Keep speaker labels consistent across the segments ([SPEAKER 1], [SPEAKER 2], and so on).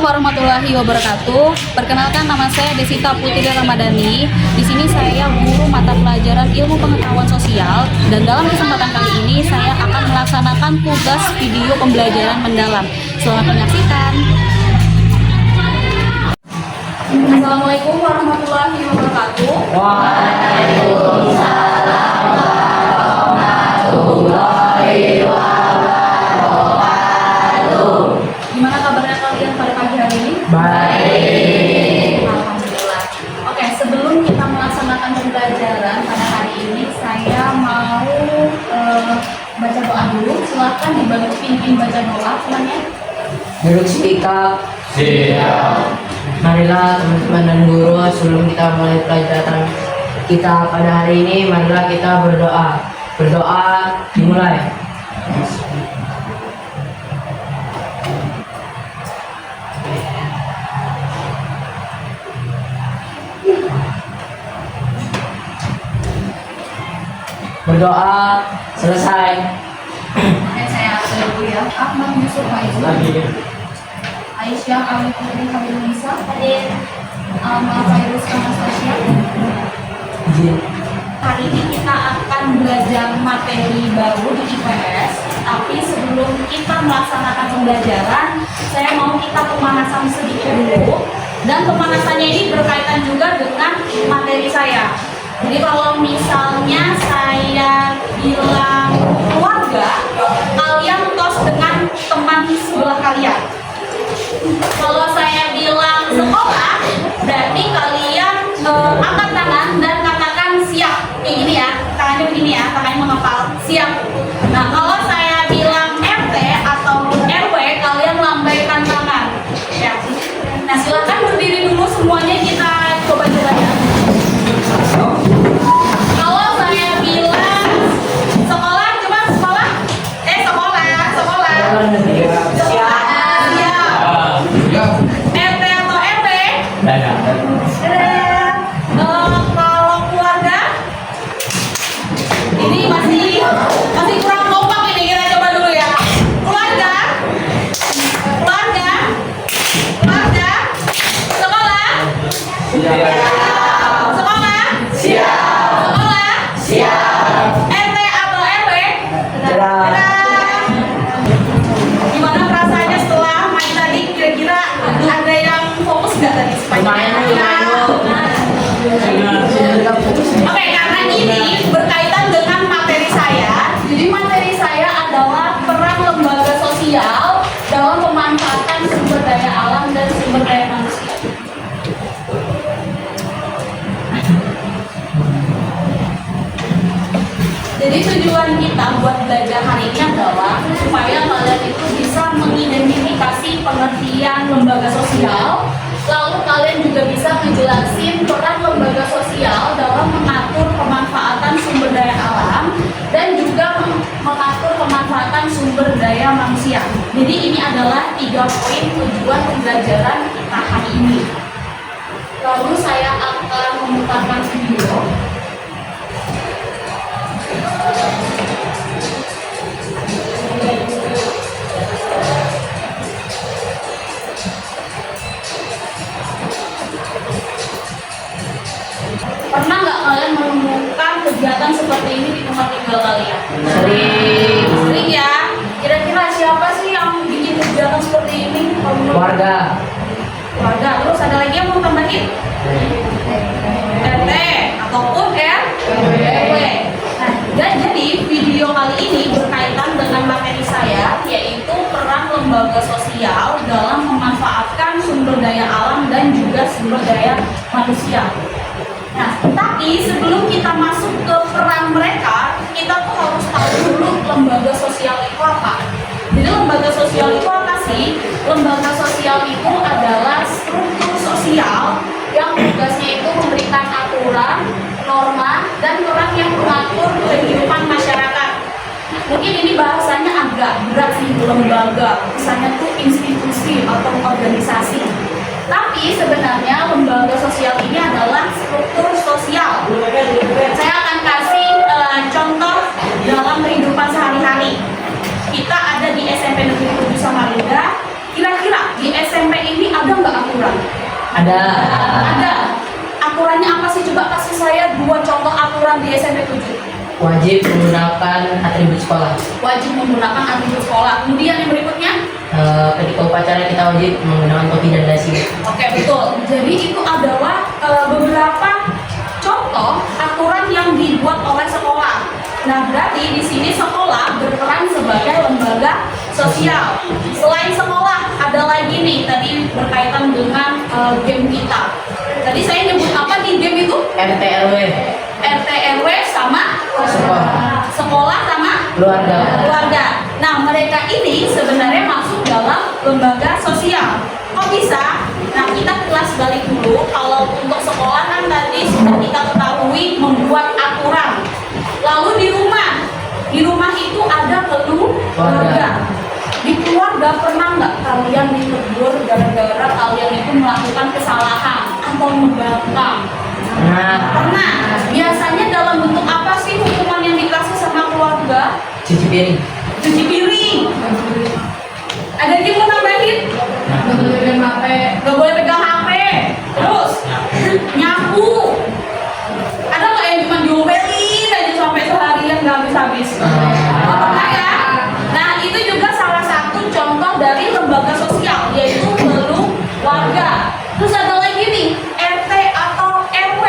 [SPEAKER 1] warahmatullahi wabarakatuh. Perkenalkan, nama saya Desita Putri Ramadhani. Di sini saya guru mata pelajaran Ilmu Pengetahuan Sosial, dan dalam kesempatan kali ini saya akan melaksanakan tugas video pembelajaran mendalam. Selamat menyaksikan. Assalamualaikum warahmatullahi wabarakatuh.
[SPEAKER 2] Waalaikumsalam warahmatullahi wabarakatuh.
[SPEAKER 1] Gimana kabarnya kalian pada pagi hari ini?
[SPEAKER 2] Baik.
[SPEAKER 1] Alhamdulillah. Oke, sebelum kita melaksanakan pembelajaran pada hari ini, saya mau baca doa dulu. Silakan dibantu pimpin baca doa semuanya.
[SPEAKER 2] Duduk sikap.
[SPEAKER 3] Siap.
[SPEAKER 2] Marilah teman-teman dan guru, sebelum kita mulai pelajaran kita pada hari ini, marilah kita berdoa. Berdoa dimulai. Berdoa selesai.
[SPEAKER 1] Oke, saya dulu ya. Ahmad Yusuf Faizul, Aisyah Ali Putri Hamil Nisa, hadir. Alma Fairuz Anastasia. Hari ini kita akan belajar materi baru di IPS. Tapi sebelum kita melaksanakan pembelajaran, saya mau kita pemanasan sedikit dulu. Dan pemanasannya ini berkaitan juga dengan materi saya. Jadi kalau misalnya saya bilang keluarga, kalian tos dengan teman sebelah kalian. Kalau saya bilang sekolah, berarti kalian angkat tangan dan katakan siap. Kayak gini ya, tangannya begini ya, tangannya mengepal, siap. Nah, kalau saya bilang RT atau RW, kalian lambaikan tangan. Ya. Nah, silakan berdiri dulu semuanya, kita coba ya. Kalau saya bilang sekolah, coba sekolah. Sekolah. RT atau RW? Kalau keluarga, ini masih kurang kompak ini, kita coba dulu ya. Keluarga, sekolah, sekolah, RT atau RW? Gimana perasaannya setelah main tadi? Kira-kira ada yang fokus nggak tadi sepanjang? Oke, karena ini berkaitan dengan materi saya. Jadi materi saya adalah peran lembaga sosial dalam pemanfaatan sumber daya alam dan sumber daya manusia. Jadi tujuan kita buat belajar hari ini adalah supaya kalian itu bisa mengidentifikasi pengertian lembaga sosial, lalu kalian juga bisa menjelasin peran lembaga sosial dalam mengatur pemanfaatan sumber daya alam dan juga mengatur pemanfaatan sumber daya manusia. Jadi ini adalah 3 poin tujuan pembelajaran kita hari ini. Lalu saya akan memutarkan video. Pernah nggak kalian menemukan kegiatan seperti ini di tempat tinggal kalian? Sering ya. Kira-kira siapa sih yang bikin kegiatan seperti ini?
[SPEAKER 2] Keluarga.
[SPEAKER 1] Terus ada lagi yang mau tambahin? RT ataupun RW. Nah, jadi video kali ini berkaitan dengan materi saya, yaitu peran lembaga sosial dalam memanfaatkan sumber daya alam dan juga sumber daya manusia. Nah, tapi sebelum kita masuk ke peran mereka, kita tuh harus tahu dulu lembaga sosial itu apa. Jadi lembaga sosial itu apa sih? Lembaga sosial itu adalah struktur sosial yang tugasnya itu memberikan aturan, norma, dan peran yang mengatur kehidupan masyarakat. Mungkin ini bahasanya agak berat sih, lembaga, misalnya tuh institusi atau organisasi. Tapi sebenarnya lembaga sosial ini adalah struktur sosial. Saya akan kasih contoh dalam kehidupan sehari-hari. Kita ada di SMP Negeri 7 Samarinda. Kira-kira di SMP ini
[SPEAKER 2] Ada.
[SPEAKER 1] Ada. Aturannya apa sih? Coba kasih saya 2 contoh aturan di SMP 7.
[SPEAKER 2] Wajib menggunakan atribut sekolah.
[SPEAKER 1] Wajib menggunakan atribut sekolah. Kemudian yang berikutnya,
[SPEAKER 2] Ketika upacara kita wajib menggunakan topi dan dasi.
[SPEAKER 1] oke, betul. Jadi itu adalah beberapa contoh aturan yang dibuat oleh sekolah. Nah, berarti di sini sekolah berperan sebagai lembaga sosial. Selain sekolah, ada lagi nih tadi berkaitan dengan game kita. Tadi saya nyebut apa di game itu?
[SPEAKER 2] RT RW.
[SPEAKER 1] RT RW sama
[SPEAKER 2] Sekolah.
[SPEAKER 1] sekolah sama
[SPEAKER 2] Keluarga.
[SPEAKER 1] keluarga. Nah, mereka ini sebenarnya masuk dalam lembaga sosial. Kok bisa? Nah, kita kelas balik dulu. Kalau untuk sekolah kan tadi sudah kita ketahui membuat aturan. Lalu di rumah itu ada keluarga. Di keluarga pernah nggak kalian ditegur gara-gara kalian itu melakukan kesalahan atau membangkang?
[SPEAKER 2] Nah,
[SPEAKER 1] Pernah. Biasanya dalam bentuk apa sih hukuman yang dikasih sama keluarga?
[SPEAKER 2] cuci piring.
[SPEAKER 1] Cuci piring. Ada yang mau nambahin? Gak boleh pegang HP. Terus nyapu. Ada nggak yang cuma diomelin aja sampai seharian nggak habis-habis? Nggak pernah ya? Nah, itu juga salah satu contoh dari lembaga sosial, yaitu keluarga. Terus ada lagi nih, RT atau RW.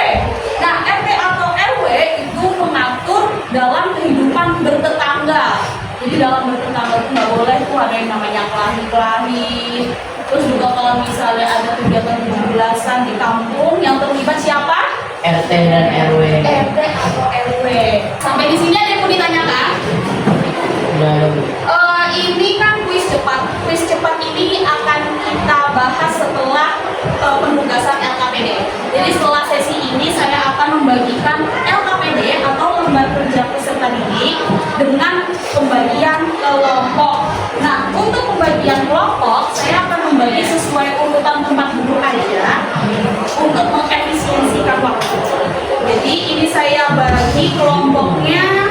[SPEAKER 1] Nah, RT atau RW itu mengatur dalam kehidupan bertetangga. Jadi dalam bertetangga itu nggak boleh tuh ada yang namanya kelahi-kelahi. Terus juga kalau misalnya ada kegiatan 17-an di kampung yang terlibat siapa?
[SPEAKER 2] RT dan RW.
[SPEAKER 1] RT atau RW. Sampai di sini ada yang mau ditanyakan?
[SPEAKER 2] Udah.
[SPEAKER 1] Ini kan kuis cepat. Kuis cepat ini akan kita bahas setelah penugasan LKPD. Jadi setelah sesi ini saya akan membagikan LKPD atau lembar kerja peserta didik dengan pembagian kelompok. Nah, untuk pembagian kelompok saya akan membagi sesuai urutan tempat duduk aja untuk mengefisiensikan waktu. Jadi ini saya bagi kelompoknya.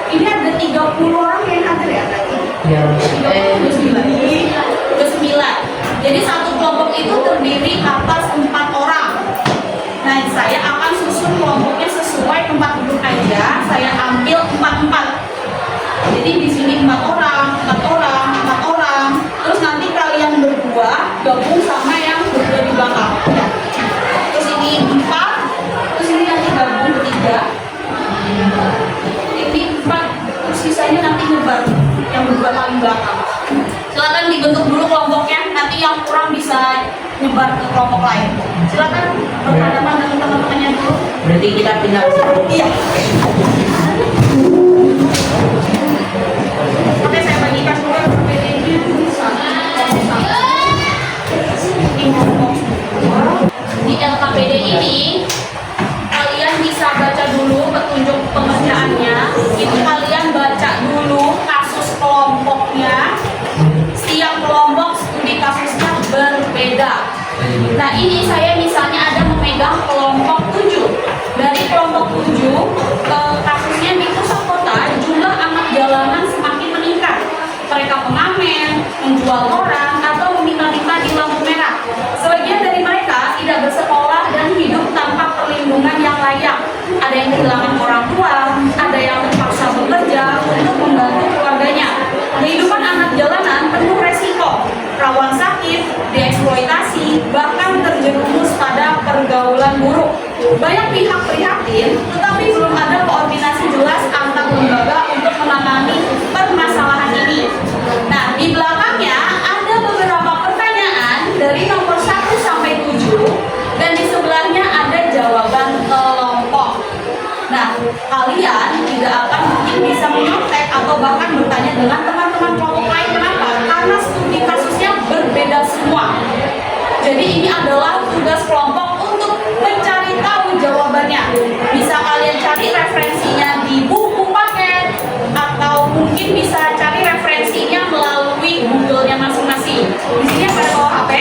[SPEAKER 1] Ini ada 30 orang yang hadir ya tadi.
[SPEAKER 2] Ya.
[SPEAKER 1] 29. Jadi satu kelompok itu terdiri atas 4 orang. Nah, saya akan susun kelompoknya sesuai tempat duduk aja. Saya ambil 4-4. Jadi di sini 4 orang, 4 orang, 4 orang. Terus nanti kalian berdua gabung sama yang berdua di belakang. Terus ini 4. Terus ini nanti gabung 3. Ini 4. Terus sisanya nanti nyebar yang berdua paling belakang. Silakan dibentuk dulu kelompoknya, nanti yang kurang bisa nyebar ke kelompok lain. Silakan berhadapan dengan teman-temannya dulu.
[SPEAKER 2] Berarti kita pindah ke situ.
[SPEAKER 1] Iya. Oke, saya bagikan dulu LKPD-nya. Di LKPD ini kalian bisa baca dulu petunjuk pengerjaannya. Itu kalian baca dulu kasus kelompoknya. Setiap kelompok studi kasusnya berbeda. Nah, ini saya misalnya ada memegang kelompok 7. Dari kelompok 7 kasusnya di pusat kota, jumlah anak jalanan semakin meningkat. Mereka pengamen, menjual orang, atau meminta-minta di lampu merah. Sebagian dari mereka tidak bersekolah dan hidup tanpa perlindungan yang layak. Ada yang kehilangan orang tua, ada yang terpaksa bekerja untuk membantu keluarganya. Kehidupan anak jalanan penuh resiko, rawan sakit, dieksploitasi, bahkan terjerumus pada pergaulan buruk. Banyak pihak prihatin, tetapi belum ada koordinasi jelas antar lembaga untuk menangani permasalahan ini. Nah, di belakangnya ada beberapa pertanyaan dari nomor 1 sampai 7, dan di sebelahnya ada jawaban kelompok. Nah, kalian tidak akan mungkin bisa menyontek atau bahkan bertanya dengan teman-teman kelompok lain. Kenapa? Karena studi kasusnya berbeda semua. Jadi ini adalah tugas kelompok untuk mencari tahu jawabannya. Bisa kalian cari referensinya di buku paket, atau mungkin bisa cari referensinya melalui Google-nya masing-masing. Di sini ada bawa HP.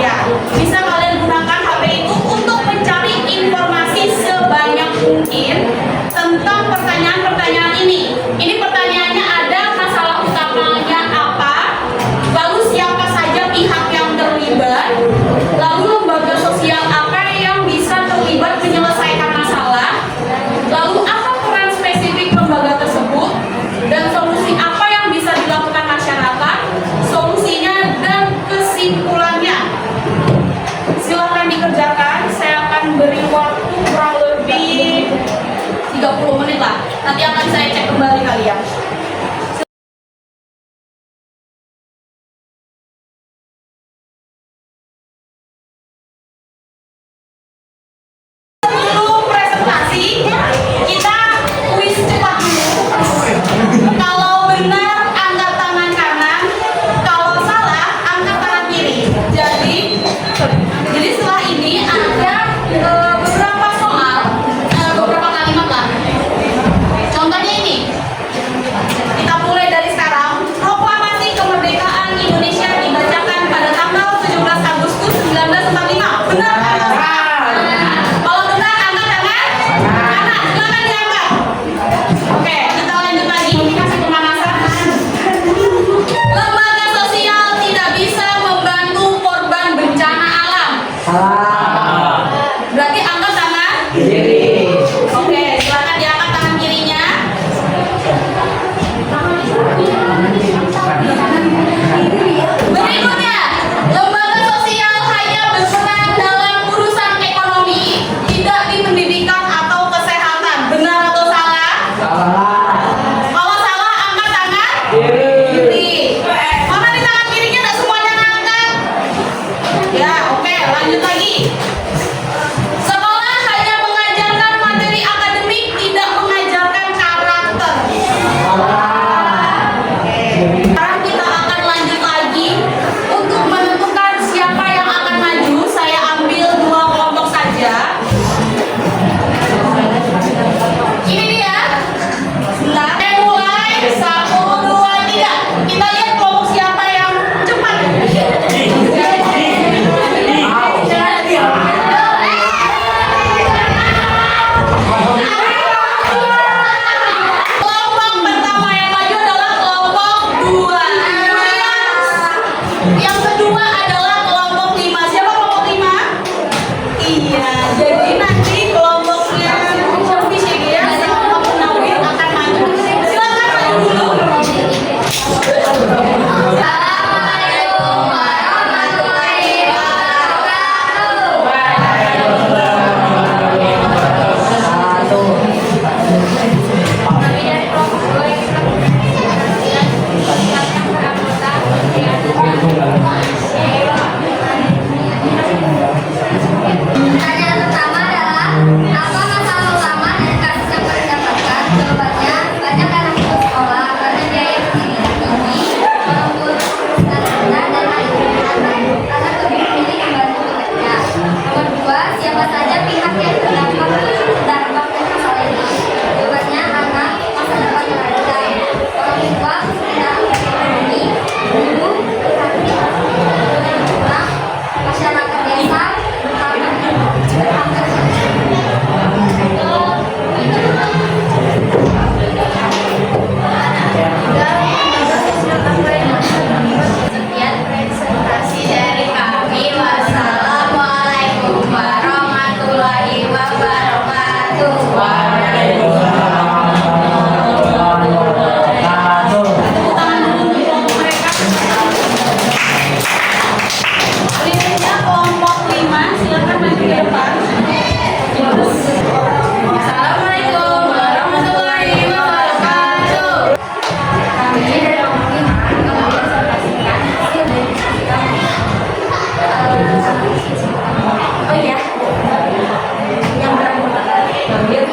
[SPEAKER 1] Iya, bisa kalian gunakan HP itu untuk mencari informasi sebanyak mungkin tentang pertanyaan-pertanyaan ini. Ini pertanyaannya ada masalah utamanya apa, lalu siapa saja pihak yang terlibat, lalu lah. Nanti akan saya cek kembali kalian. Sebelum presentasi, kita kuis cepat dulu. Kalau benar angkat tangan kanan, kalau salah angkat tangan kiri. Jadi setelah ini ada beberapa soal, beberapa kalimat lah. Contohnya ini, kita mulai dari sekarang. Proklamasi kemerdekaan Indonesia dibacakan pada tanggal 17 Agustus 1945. Benar kan? Kalau benar angkat tangan kanan, silakan diangkat. Oke, kita lanjut lagi. Kasih pemanasan. Lembaga sosial tidak bisa membantu korban bencana alam. Berarti angkat tangan kiri. Oke, silakan diangkat tangan kirinya. Berikutnya, lembaga sosial hanya berperan dalam urusan ekonomi, tidak di pendidikan atau kesehatan. Benar atau salah? Kalau salah, angkat tangan kiri. Mana di tangan kirinya tidak semuanya angkat? Ya, oke, lanjut lagi. Sekolah hanya mengajarkan materi akademik, tidak mengajarkan karakter. Sekarang kita akan lanjut lagi. Untuk menentukan siapa yang akan maju, saya ambil 2 kelompok saja. Ini dia. Sebentar, saya mulai. 1, 2, 3. Kita lihat kelompok siapa yang cepat. Kelompok pertama yang maju adalah kelompok 2. Yang kedua adalah kelompok 5. Siapa kelompok 5? Iya, jadi nanti kelompoknya Syafi Syekh sama Munawir akan maju. Silakan maju dulu. Assalamualaikum warahmatullahi
[SPEAKER 3] Pertanyaan pertama adalah apa masalah utama dan kasus yang paling dapatkan? Jawabannya banyak anak putus sekolah karena biaya pendidikan tinggi, orang tua dan rendah dan anak lebih memilih membantu bekerja. Nomor 2, siapa saja pihak yang terdampak dari masalah ini? Jawabannya anak, masa depan yang ada. Orang tua, kesulitan ekonomi, guru, masyarakat desa,
[SPEAKER 1] Sekian presentasi dari kami. Wassalamualaikum warahmatullahi wabarakatuh. Tepuk tangan dulu untuk kelompok mereka. Berikutnya kelompok 5, silakan maju ke depan. Assalamualaikum warahmatullahi wabarakatuh. Kami dari kelompok 5 akan mempresentasikan hasil dari oh iya, yang berangkat ambil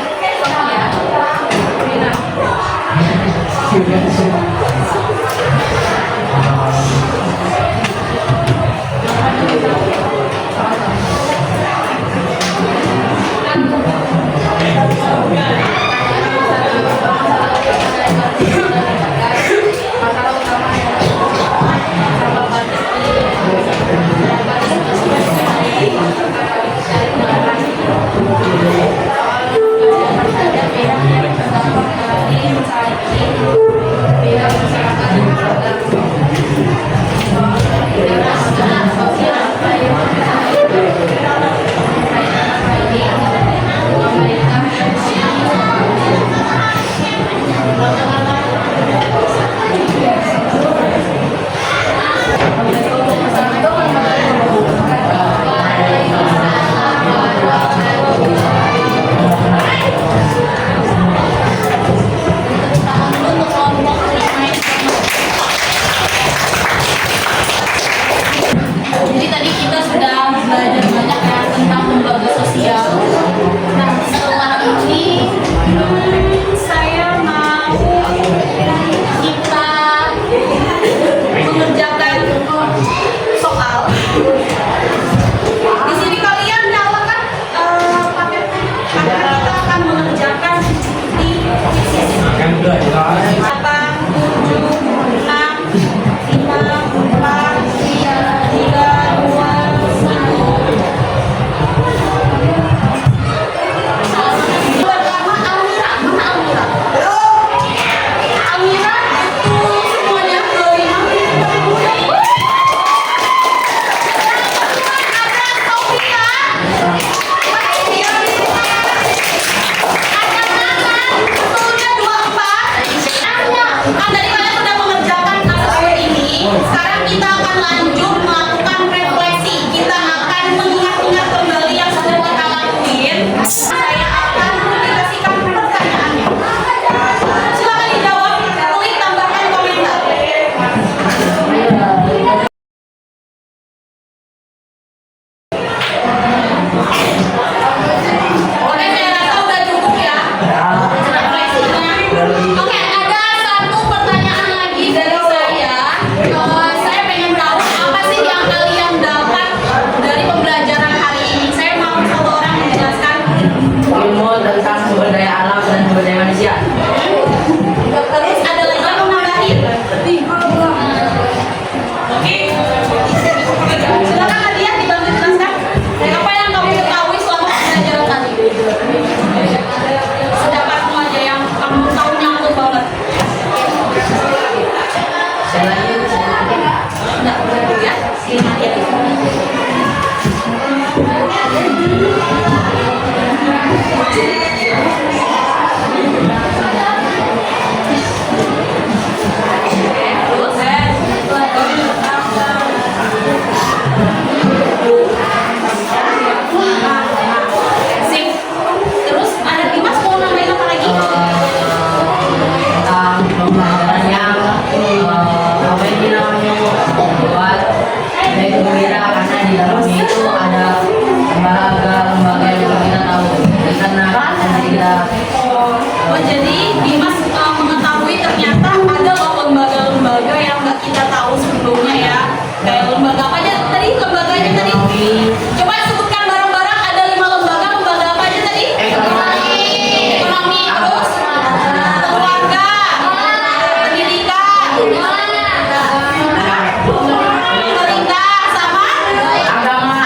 [SPEAKER 1] Oh, jadi Dimas mengetahui ternyata ada loh lembaga-lembaga yang nggak kita tahu sebelumnya ya. Kayak lembaga apa aja tadi? Lembaganya tadi? Coba sebutkan bareng-bareng, ada 5 lembaga. Lembaga apa aja tadi? Ekonomi, terus keluarga, pendidikan, pemerintah, sama
[SPEAKER 2] Agama.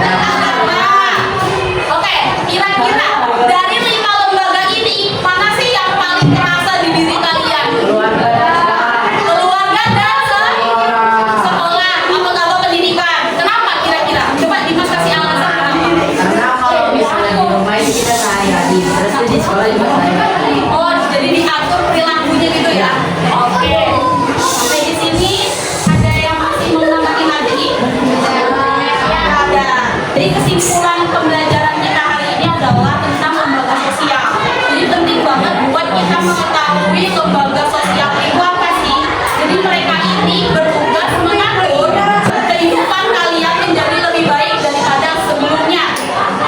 [SPEAKER 1] agama. Oke, kira-kira dari 5 lembaga ini mana sih yang paling terasa di diri kalian?
[SPEAKER 2] Keluarga dan sekolah.
[SPEAKER 1] Keluarga dan sekolah atau pendidikan. Kenapa kira-kira? Coba Dimas kasih alasan kenapa.
[SPEAKER 2] Karena kalau misalnya di rumah ini kita sehari-hari, terus di sekolah juga sehari-hari.
[SPEAKER 1] Oh, jadi diatur perilakunya gitu ya? Oke. Sampai di sini ada yang masih mau nambahin lagi? Ada. Jadi kesimpulan pembelajaran kita hari ini adalah tentang lembaga sosial. Jadi penting banget buat kita mengetahui lembaga sosial itu apa sih. Jadi mereka ini bertugas mengatur kehidupan kalian menjadi lebih baik daripada sebelumnya.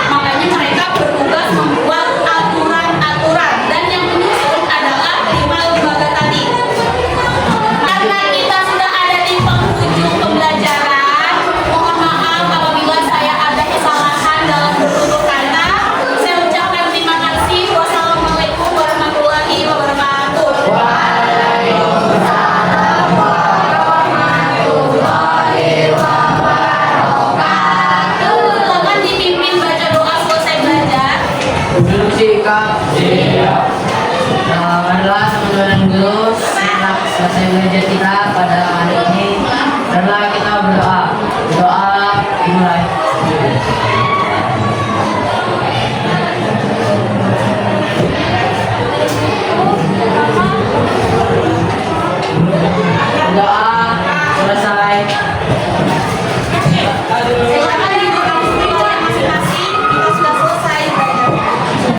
[SPEAKER 1] Makanya mereka bertugas membuat aturan-aturan dan yang menyusun adalah 5 lembaga tadi. Karena kita sudah ada di penghujung pembelajaran, mohon maaf apabila saya ada kesalahan dalam bertutur kata. Saya ucapkan terima kasih. Wassalamualaikum warahmatullahi wabarakatuh. Silakan dipimpin baca doa selesai belajar.
[SPEAKER 2] Duduk sikap. Nah, marilah teman-teman guru, setelah selesai belajar kita pada hari ini, marilah kita berdoa. Doa dimulai.